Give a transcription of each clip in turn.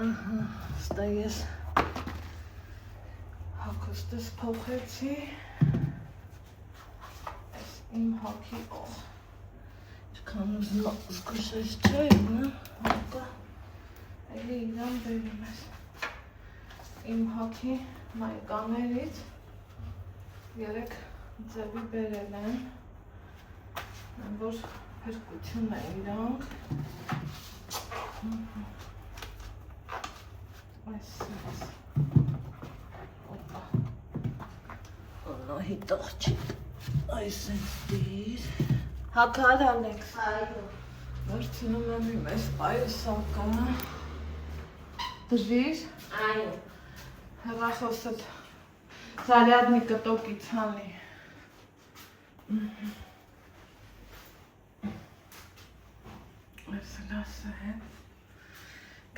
Ստա ես հագուստս փոխեցի, այս իմ հագի ինչքան զգուշես չէ, հակա էլի իրան բերում ես, իմ հագի մայկաներից 3 ձևի բերել են, որ փրկություն է իրանք, այսպես, օպա, անահիտ աղջիկ, այսպես դիր, հակար Ալեքս, վրցնում եմ իմ այս պայուսակը, դրվիր, հեռախոսդ Զարյադնի կտոկից հանի, այս լասը հետ,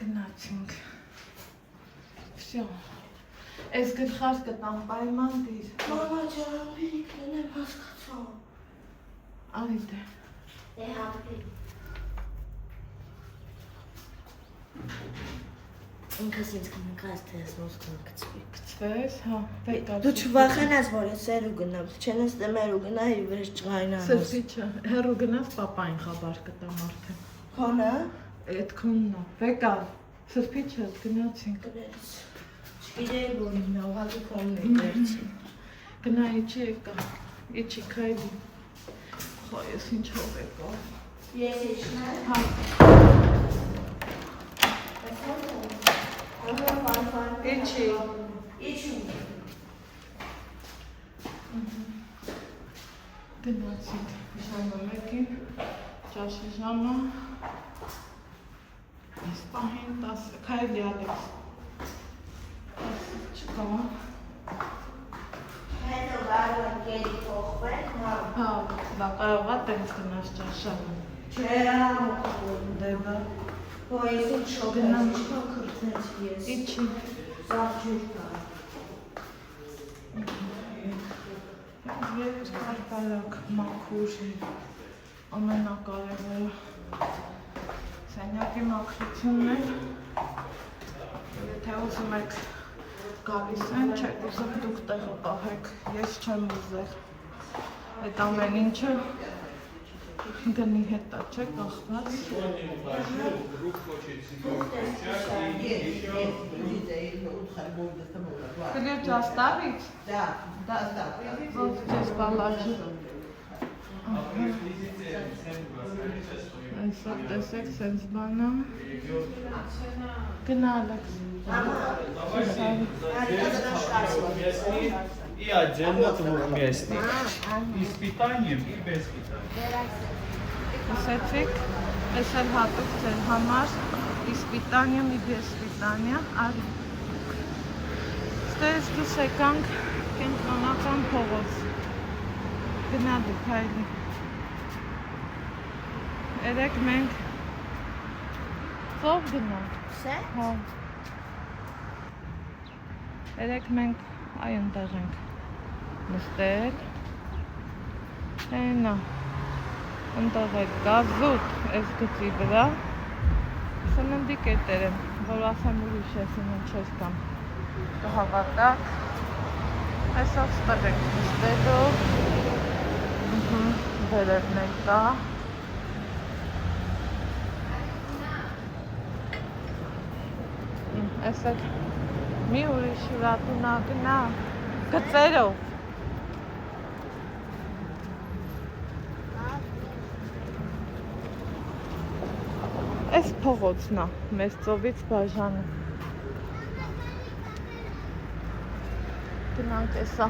գնացինք, վսյո, այս գրխարկը տան պայման դիր, մամա ջարամիրիկ լինեմ հասկացա, արի դե, հապի, ինքս ինձ կնկաս, թե ես ոնց կնկցվի, կծվես, հա, դու չվախենաս, որ ես հեռու գնամ, չեն ես դեմ հեռու գնա, իր վրես չղայնանաս, սրտիչը, հեռու գնաս, պապային խաբար կտամ արդեն, քոնը, էդ քոննա, վեկալ, սրտիչը գնացինք, կնեց, չգիտեի, որ ինա, ուղղակի քոնն է վերցին, գնա իչի եկա, իչի քայլի, խո ես ինչով եկա, ես իչն է, հա, իչի, իչում, գնացինք, ժամը մեկին, ճաշի ժամը, այս պահին 10, քայլի Ալեքս, 10 չկա, հետո գարու են կերի փոխվենք, հա, դա կարողա տենց գնաս ճաշանը, չէ, դեպը, որ ես ինչ շոքնամ, ինչքան քրտնեցի ես, իչի, զավ ջուր կա, երկարպարակ, մաքուր, ամենակարևորը, սենյակի մաքրությունն է, եթե ուզում եք գալիս են, չեք ուզում դուք տեղը պահեք, ես չեմ ուզել, այդ ամեն ինչը գնի հետա չէ կախված, Клещ оставить? Да, оставить. Вот здесь положи. Այսօր տեսեք սենց բանա, գնալեք, И отдельно двухместный. И с питанием, и без питания. Տեսեք, ես էլ հատուկ ձեր համար, и с питанием, и без питания, արի։ Ստես դուս եկանք կենտրոնական փողոց, գնալիք հայլի։ Երեք մենք ծով գնանք, Սե՞տ։ հա։ Երեք մենք այ ընտեղ ենք նստել, հենա, ընտեղ է գազուտ ես գծի վրա, սննդի կետեր եմ, որ ասեմ ուրիշ է սննդ չես կամ կհավատակ, այսով ստեղ ենք նստելով, վերևն էլ կա, այսեք մի ուրիշ ուրատունա գնա, գծերով, այս փողոցն է, մեզ ծովից բաժանը, գնանք էսա,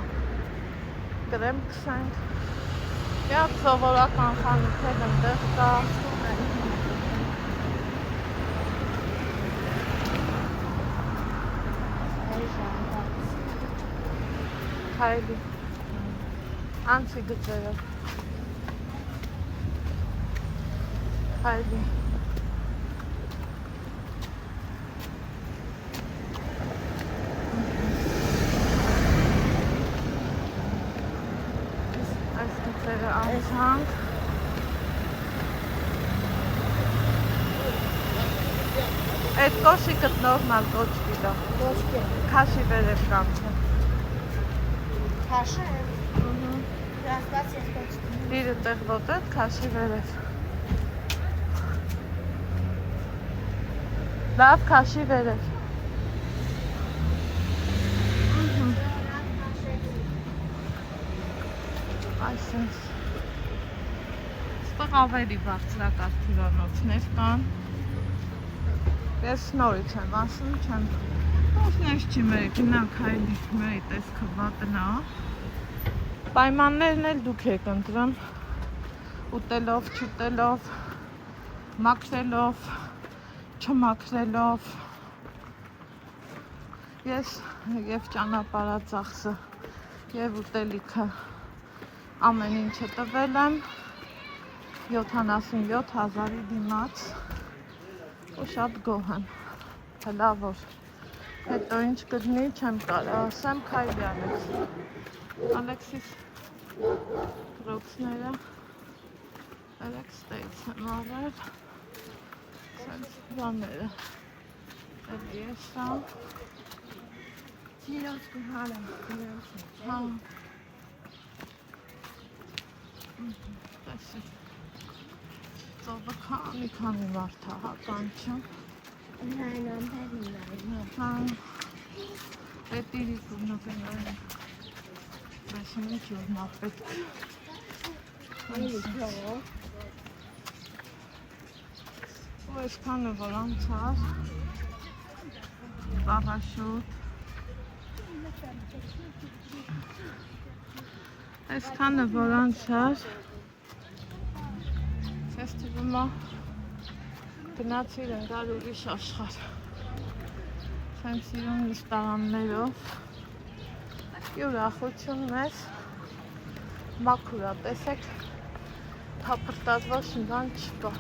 կրեմ կսենք, միակ սովորական խանութեր ընդեղ կա, հայլի, անցի գծերով, հայլի, այս գծերը անցանք, Այդ կոշիկը նորմալ կոչկի դա։ Ոսկե։ Քաշի վերև կամ չէ։ Քաշը։ Ռասված ես կոչկի։ Դիրը տեղ ոտետ քաշի վերև։ Լավ քաշի վերև։ Այսպես։ Ստեղ ավելի բարձրակարգ հյուրանոցներ կան։ Ես նորից եմ ասում, չեմ ոսնես չի մեր գնանք հայլի մեր տեսքը վատնա։ Պայմաններն էլ դուք եք ընտրում, ուտելով, չուտելով, մաքրելով, չմաքրելով։ Ես և ճանապարհածախսը, և ուտելիքը ամեն ինչը տվել եմ 77,000-ի դիմաց ու շատ գոհ եմ, հլավոր, հետո ինչ կդնի չեմ կարող ասեմ քայլի Ալեքսիս կրոքսները Ալեքսից եմ արել սենց բաները էլի ես սամ Չիրոց կհալեմ, հա տեսեք ծովը քանի մարդ է, հա, կանչը Նայն ամպերին հա պետիրի կուրնոկենային Այսինչ ուրնա պետք ու այսքանը որ անցար պարաշուտ այսքանը որ անցար ես թվում է գնացիր ընկար ուրիշ աշխարհ սենց իրում նստարաններով յուրախություն մեզ մաքուր է տեսեք թափրտածված բան չկա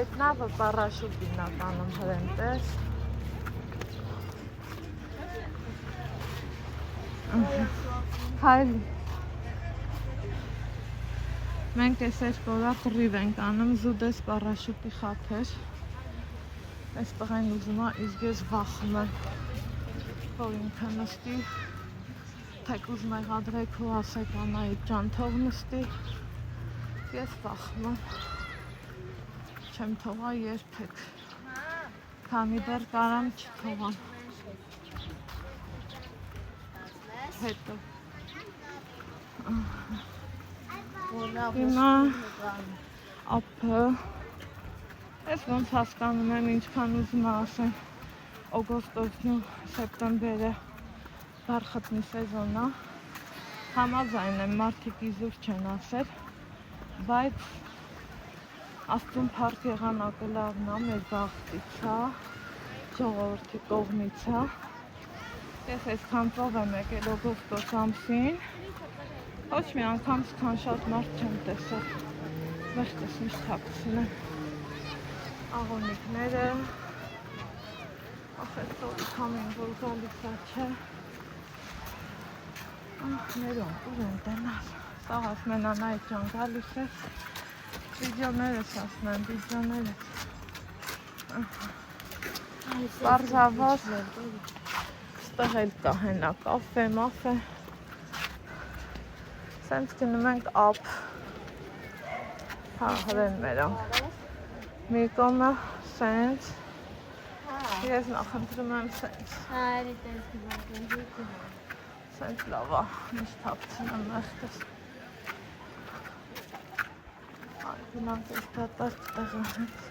այդ նավը պարաշուտ բնականում հրենտես հայլի մենք այս երկորա կռիվ ենք անում զուդես պարաշուտի խաթեր այստեղ են ուզում է իսկ ես վախում եմ որ ինքը նստի թեկուզ մեղադրեք ու ասեք Անահիտ ջան թող նստի ես վախում եմ չեմ թողա երբեք քանի դեռ կարամ չթողամ հետո հիմա ապը ես ոնց հասկանում եմ ինչքան ուզում ասեմ օգոստոսն ու սեպտեմբերը բարխտնի սեզոնն է համաձայն եմ մարդիկ իզուր չեն ասել բայց աստուն փառք եղանակը լավն է մեր բախտից է ժողովրդի կողմից է ես այսքան ծով եմ եկել օգոստոս ամսին ոչ մի անգամ սքան շատ մարդ չեմ տեսել մեղքս միշտ թաքցնում աղոնիկները ախ այս քամին որ գալիս է չէ ներում ուր են տենալ սաղ ասում են Անահիտ ջան գալիս ես վիդեոներս ասում են վիդեոներս պարզավոր ստեղ էլ կա հենա կաֆե մաֆե սենց գնում ենք ապ հա հրեն մերանք մի կոմը սենց ես նախընտրում եմ սենց սենց լավ է միշտ թաքցնում մեղքս գնանք այս դատարկ տեղը հետ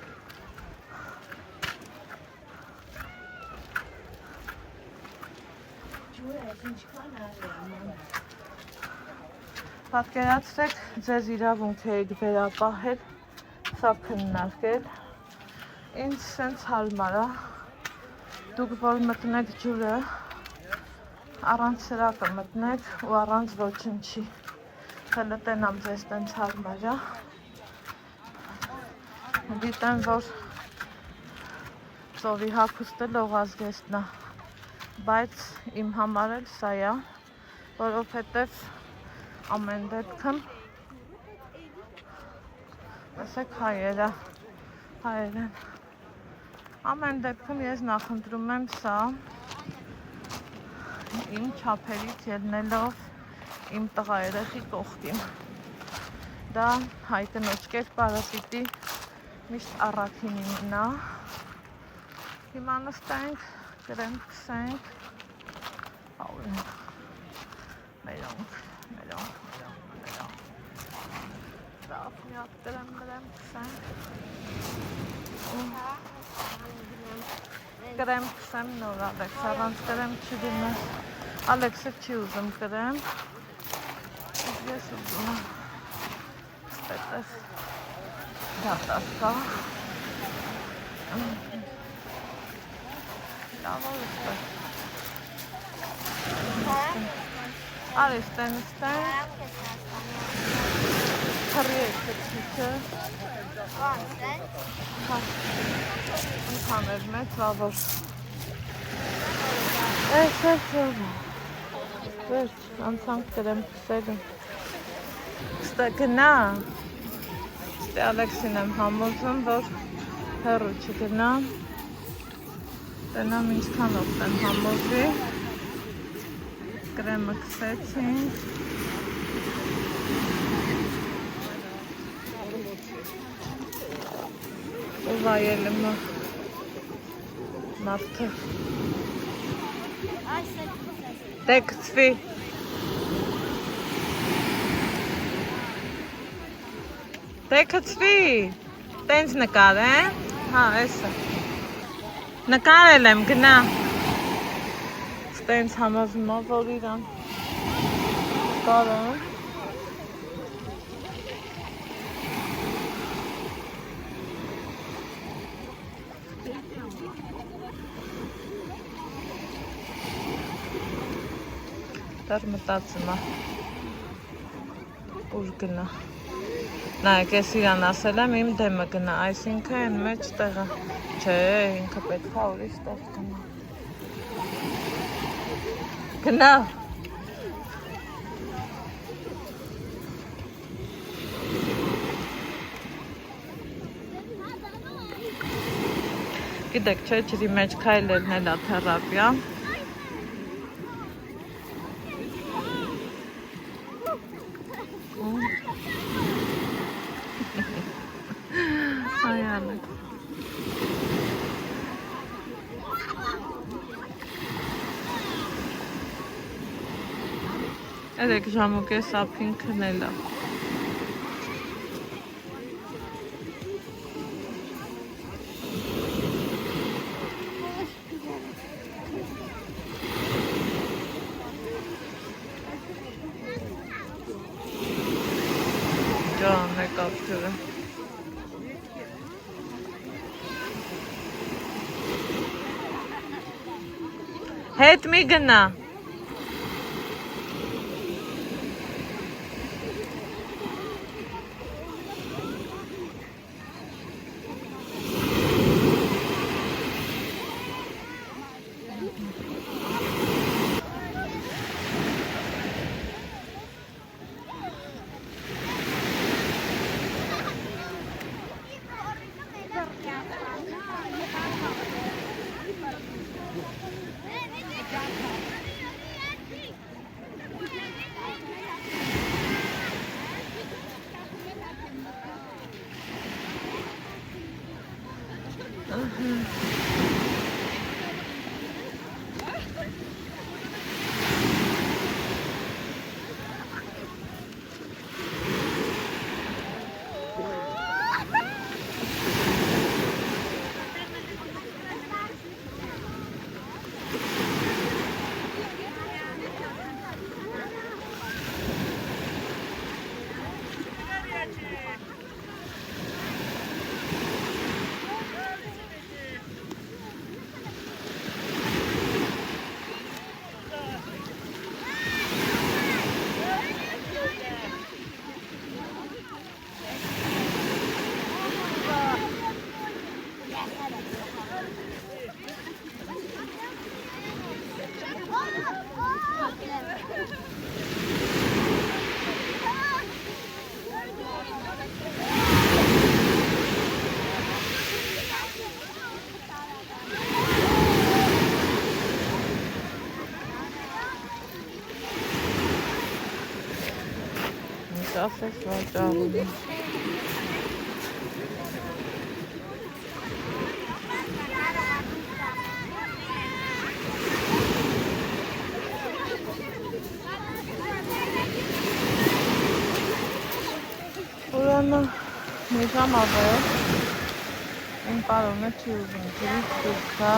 պատկերացրեք ձեզ իրավունք եք վերապահել սա քննարկել ինձ սենց հարմար է դուք որ մտնեք ջուրը առանց սրակը մտնեք ու առանց ոչնչի հլտենամ ձեզ տենց հարմար է գիտեմ որ ծովի հագուստը լողազգեստն է բայց իմ համար էլ սա է որովհետև ամեն դեպքում ասեք հայերը հայերեն։ Ամեն դեպքում ես նախընտրում եմ սա իմ չափերից ելնելով իմ տղա երեխի կողքին։ Դա հայտնոց կերպարը պիտի միշտ առաքինի մնա։ Հիմա նստենք, գրեմ կսենք, մերոնք։ Լավ, մի հատ գրեմ կսենք։ Գրեմ կսեմ նոր Ալեքս, առանց գրեմ չի դիմես։ Ալեքսը չի ուզում գրեմ։ Ես ուզում եմ։ Ստետես դատասկա։ Լավ ուստեղ։ Արի ստենստեն։ Հրի է կտիքը։ Ընդհաներ մեծ վավոր։ Ես վերջ, անցանք գրեմ կսելը։ Ստե գնա։ Ստե Ալեքսին եմ համոզում, որ հեռու չգնա։ Տնամ ինչքանով տեն համոզվի։ Գրեմը կսեցինք։ Վայել եմ մարդը։ Դե կծվի։ Դե կծվի։ Տենց նկար է։ Հա, էսը։ Նկարել եմ, գնա։ Տենց համոզում է, որ իրան կարեմ։ Դար մտածում է, ուր գնա, նայեք ես իրան ասել եմ իմ դեմը գնա, այսինքը են մեջ տեղը, չէ, ինքը պետք է ուրիշ տեղ գնա, գնա, գիտեք չէ, ջրի մեջ քայլելն էլ է թերապիա, Երեք ժամուկես ափին քնել է։ Ջան է կապչուրը։ Հետ մի գնա։ ասես վաճառում է։ Ուրանը մի ժամ ավել, իմ պարոնը չի ուզում, ջրից դուրքա։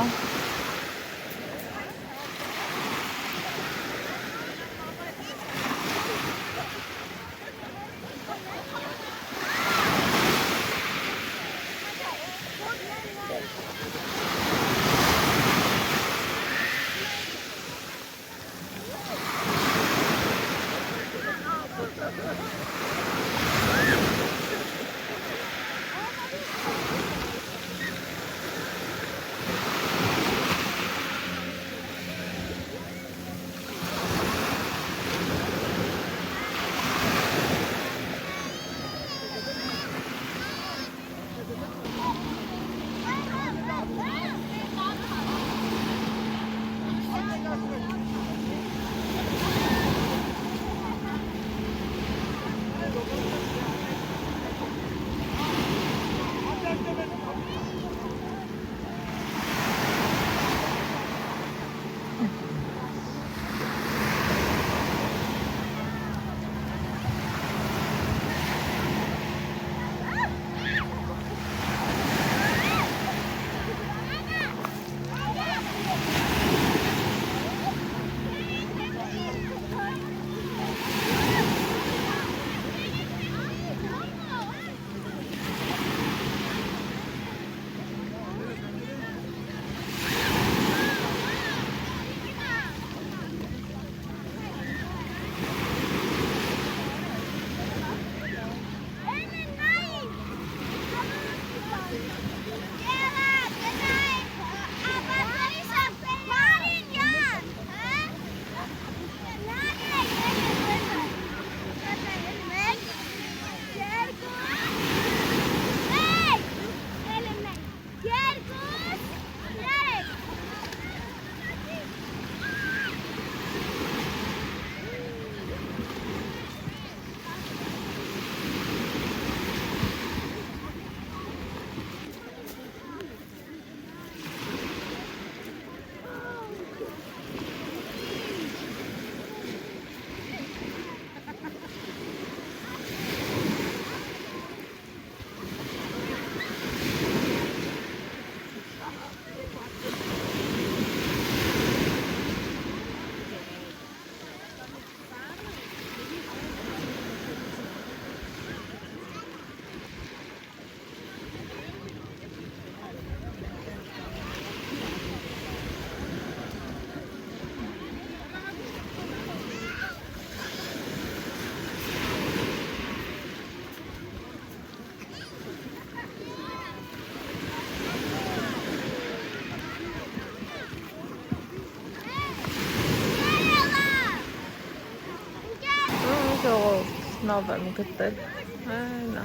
Նավ եմ գտել, այնա,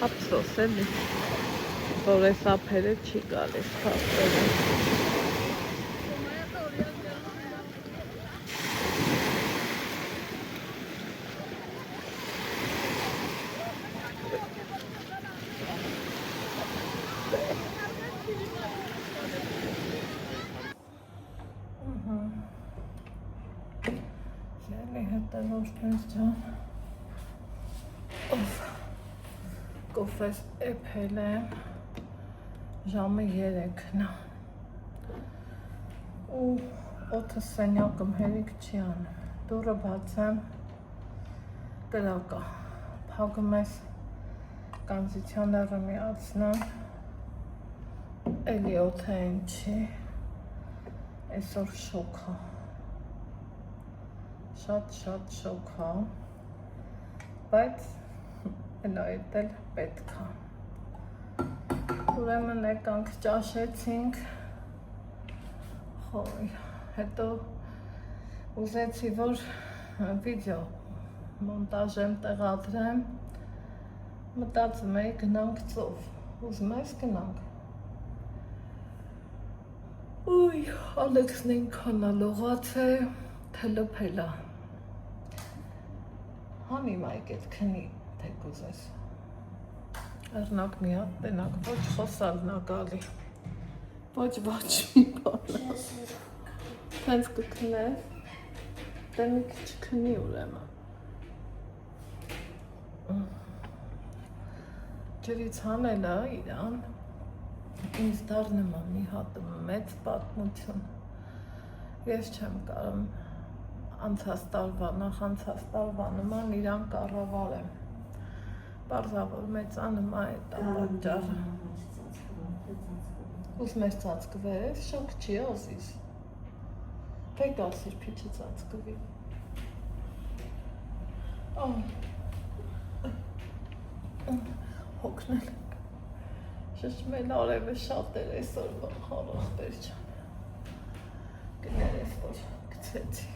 ապսոս էլի, որ ես ափերը չի գալիս կապերը։ Կոֆես էփել եմ, ժամը 3-ն է ու օդը սենյակում հերիք չի անում, դուռը բացեմ, կրակա, փակում ես կոնդիցիոները միացնեմ, էլի օդը այն չի, այսօր շոկ է, շատ շոկ է, բայց Նայդ էլ պետք է։ Ուրեմն եկանք ճաշեցինք, խոյ, հետո ուզեցի, որ վիդեո մոնտաժեմ, տեղադրեմ, մտածում էի գնանք ծով, ուզում ես գնանք։ Ուй, Ալեքսն այնքան է լողաց է, թլփելա։ Համի մայկետ քնի թե կուզես։ Արնակ մի հատ տենակ, ոչ խոսալ նակալի։ Ոչ մի բան։ Տենց կքնես։ Դե մի քիչ քնի ուրեմն։ Ջրից հանելա իրան։ Ինձ դառնում է մի հատ մեծ պատմություն։ Ես չեմ կարող անցած տարվա, նախանցած տարվա նման իրան կառավարեմ։ Պարզավոր մեծանում է դա պատճառը։ Ուզում ես ծածկվես, շոկ չի ասիս։ Թեք ասիր փիչը ծածկվի։ Հոգնել ենք։ Շշմել արևը շատ էր այսօր հարախտեր չան։ Գներ այսօր գցեցի։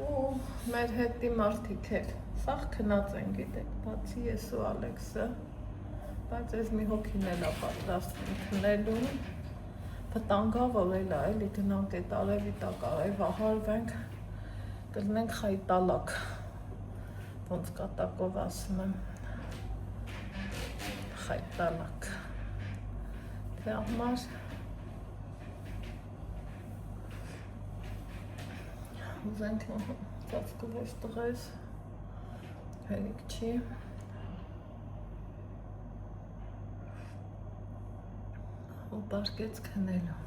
Ու մեր հետի մարդիկ էլ սաղ քնած են գիտեք, բացի ես ու Ալեքսը, բայց ես մի հոգին էլ ապատրաստվում քնելու, վտանգավոր էլ է, էլի գնանք այդ արևի տակ արևա հարվենք, կլնենք խայտալակ, ոնց կատակով ասում եմ, խայտալակ, թե համար ուզենք ծածկվես տղես, հերիք չի, ու բարկեց քնելու,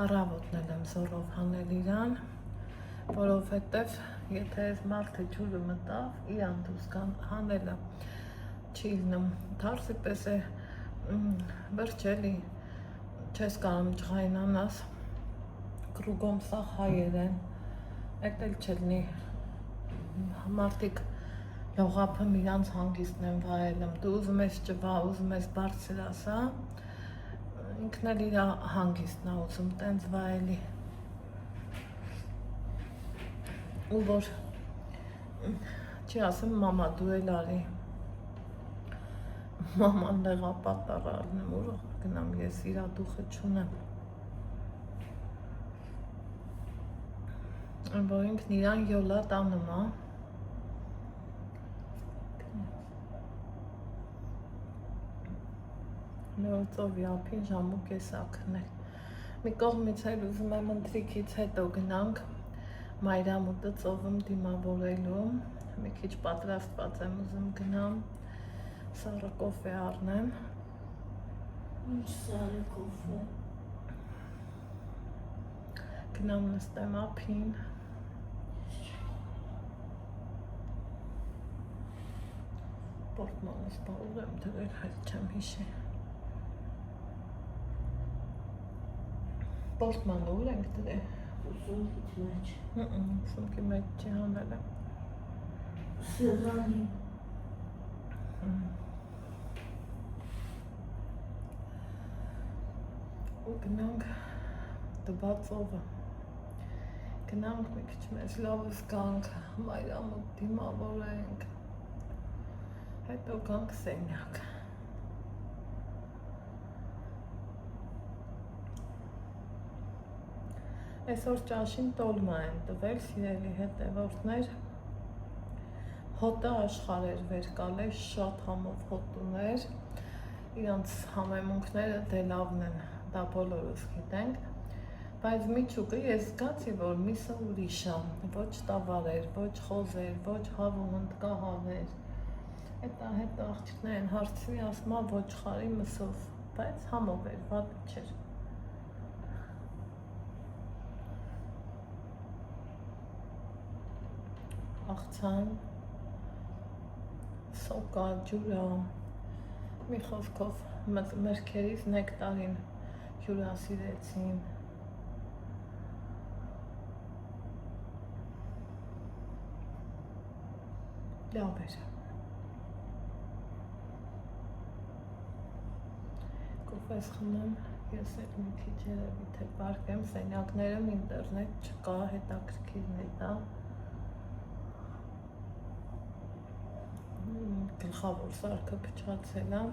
առավոտն էլ եմ զորով հանել իրան, որովհետև եթե այս մարդը ջուրը մտավ, իրան դուս կան հանելը չի լինում, թարսի պես է վերջելի, չես կարում ջղայնանաս, կրուգոմ սա հայեր են, էտ էլ չլնի, մարդիկ լողափը իրանց հանգիստն են վայելում, դու ուզում ես ճվա, ուզում ես բարձր ասա, ինքն էլ իր հանգիստն է ուզում, տենց վայելի, ու որ չի ասում մամա դու էլ արի, մաման լեղապատար արնեմ, ուր գնամ ես իրա դուխը չունեմ, որ ինքն իրան յոլա տանում է, նորոցով յապին ժամու կեսա քնել, մի կողմից էլ ուզում եմ ընթրիքից հետո գնանք, մայրամուտը ծովում դիմավորելու, մի քիչ պատրաստված եմ ուզում գնամ, սառը կոֆե առնեմ, Ինչ սառը կոֆե, գնամ նստեմ ափին, պորտմանս բաղուր եմ դրել, հայտ չեմ հիշի, պորտմանը ուր ենք դրել, սումքիչ մեջ, սումքի մեջ չի հանել եմ, սեղանի, ու գնանք դբածովը, գնանք մի քիչ մեզ լավ զգանք, մայրամուտ դիմավորենք, հետո գանք սենյակ, այսօր ճաշին տոլմա են տվել, սիրելի հետևորդներ, հոտը աշխարհ էր վերկալ է, շատ համով հոտ ուներ, իրանց համեմունքները դե լավն են, դա բոլորս գիտենք, բայց միջուկը ես զգացի, որ միսը ուրիշ է, ոչ տավար էր, ոչ խոզ էր, ոչ հավու հնդկահավ էր, հետո աղջիկներին հարցրի, ասում է ոչխարի մսով, բայց համով էր, վատ չէր։ Աղցան, սոկա, ջուրա, մի խոսքով մրգերից նեկտարին հյուրասիրեցին։ Լավ էր։ Կոֆես խմեմ, ես էլ մի քիչ երևի թե պարկեմ, սենյակներում ինտերնետ չկա, հետաքրքիրն է դա։ Գլխավոր սարքը փչացել է,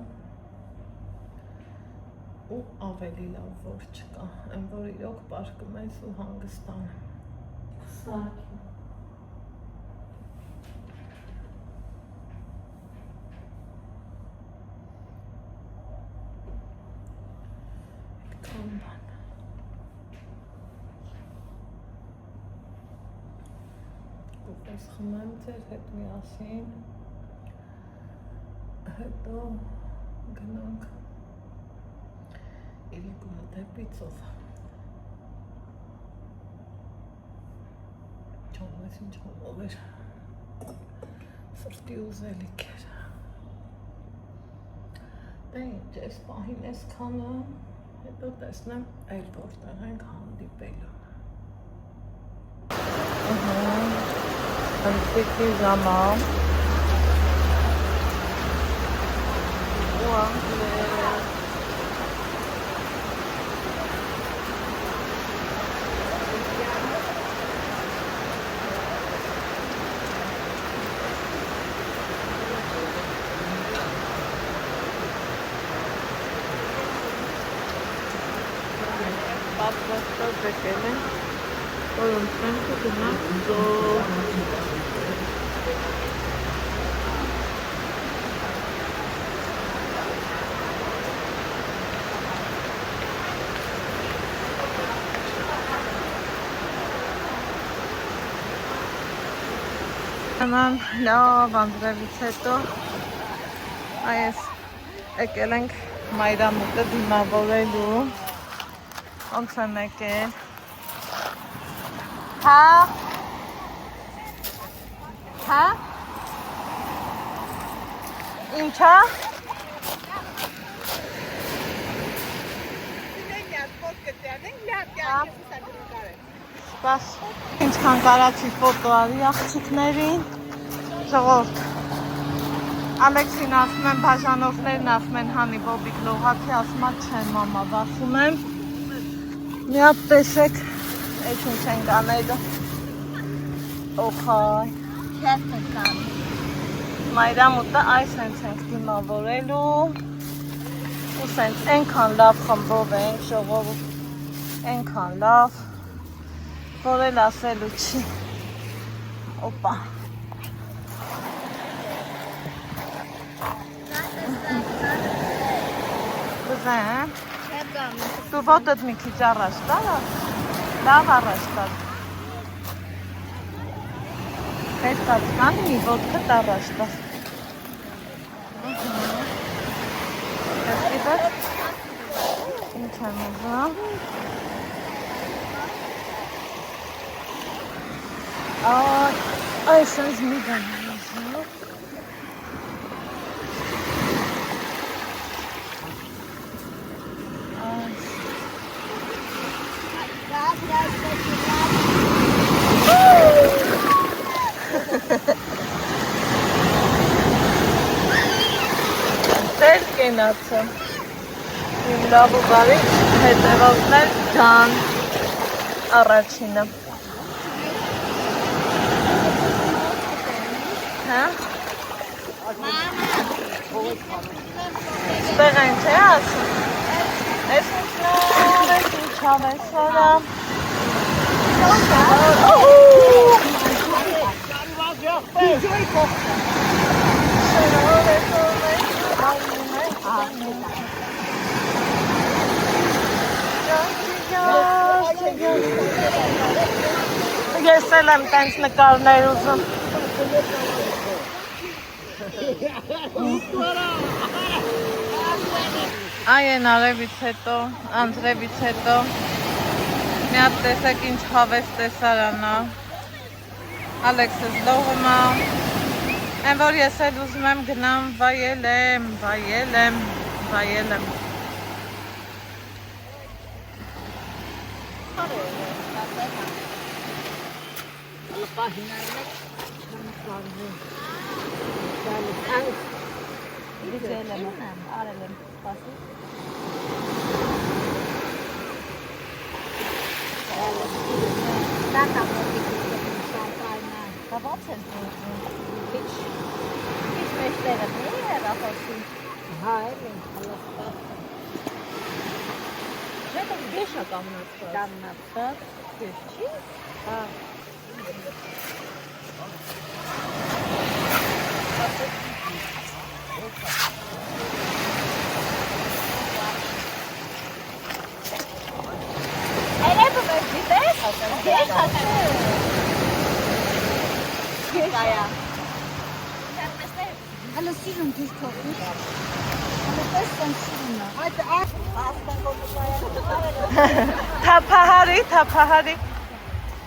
ու ավելի լավ որ չկա, այն որ իրոք պարկում ես ու հանգստանում։ Սարքի։ Այդքան բան։ Ուղղես խմեմ ձեր հետ միասին, հետո գնանք Իրիկունը դեպի ծով։ Չոմես ինչ հոմով էր, սրտի ուզելիք էր։ Դե ինչ ես պահին ես քանը, հետո տեսնեմ այլ որտեղ ենք հանդիպելու։ Ընթրիքի ժամա ու անգլեր պատվաստով եկել են, որ ընտրենք ու գնանք ծով։ Անան լավ անձրևից հետո այս եկել ենք մայրամուտը դիմավորելու, ոնց եմ եկել, հա, ինչա, սպաս, ինչքան կարացի ֆոտո արի աղջիկներին, ժողորդ, Ալեքսին ասում եմ, բաժանորդներն ասում են, հանի բոբիկ լողացի, ասում եմ, չեմ մամա, ասում եմ, մի հատ տեսեք, էս ինչ ենք անելու, օխայ, Քեզ ենք անում։ մայրամուտը այս հենց ենք դիմավորելու, ու սենց ենքան լավ խմբով ենք, ժողովուրդ, ենքան լավ, որ էլ ասելու չի, օպա, Բզեն, դու ոտըդ մի քիչ առաջ տար, լավ առաջ տար, հետքած կանի մի ոտքըտ առաջ տար, հետքիդար, ինչ եմ ուզում, այս ես մի բան ուզում, Տեր կենացը, իմ լավ ու բարի հետևողներ ջան, առաջինը, հա? Ստեղ են չէ ասում, ես ինչնար, ես ինչավ ես արամ, Ես էլ եմ տենց նկարներ ուզում, այ են արևից հետո, անձրևից հետո, մի հատ տեսեք ինչ հավես տեսարանա, Ալեքսս լողում է, են որ ես էլ ուզում եմ գնամ վայելեմ, վայելեմ, Гэта դեշա կամնացած։ Կամնացած։ Չի։ Հա։ Այլևս դիտես։ Դեշա։ Դեշա։ Հələ սիրուն դուրս թողնի։ Հələ տեսան սիրունը։ Այդ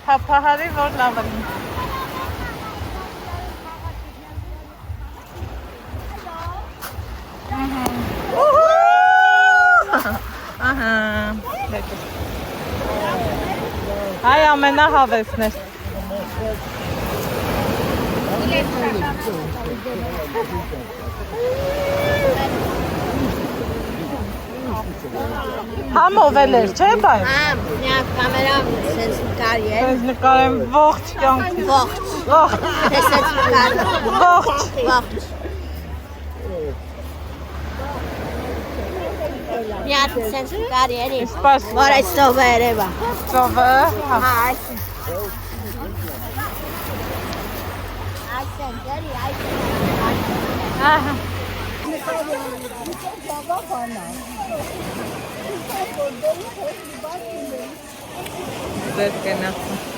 Թափահարի, որ լավ է։ Ահա։ Այ ամենահավեսն է։ Համովել էր, չէ՞ բայց։ Հա, միա կամերան սենց նկարի է։ Ես նկարեմ ողջ կյանքի։ Ողջ։ Տեսած նկարը։ Ողջ։ Միա սենց նկարի է։ Սպաս։ Որ այդ սովը երևա։ Ծովը։ Հա, այս։ Այս սենտերի, այս։ Ահա։ Դες կենացը։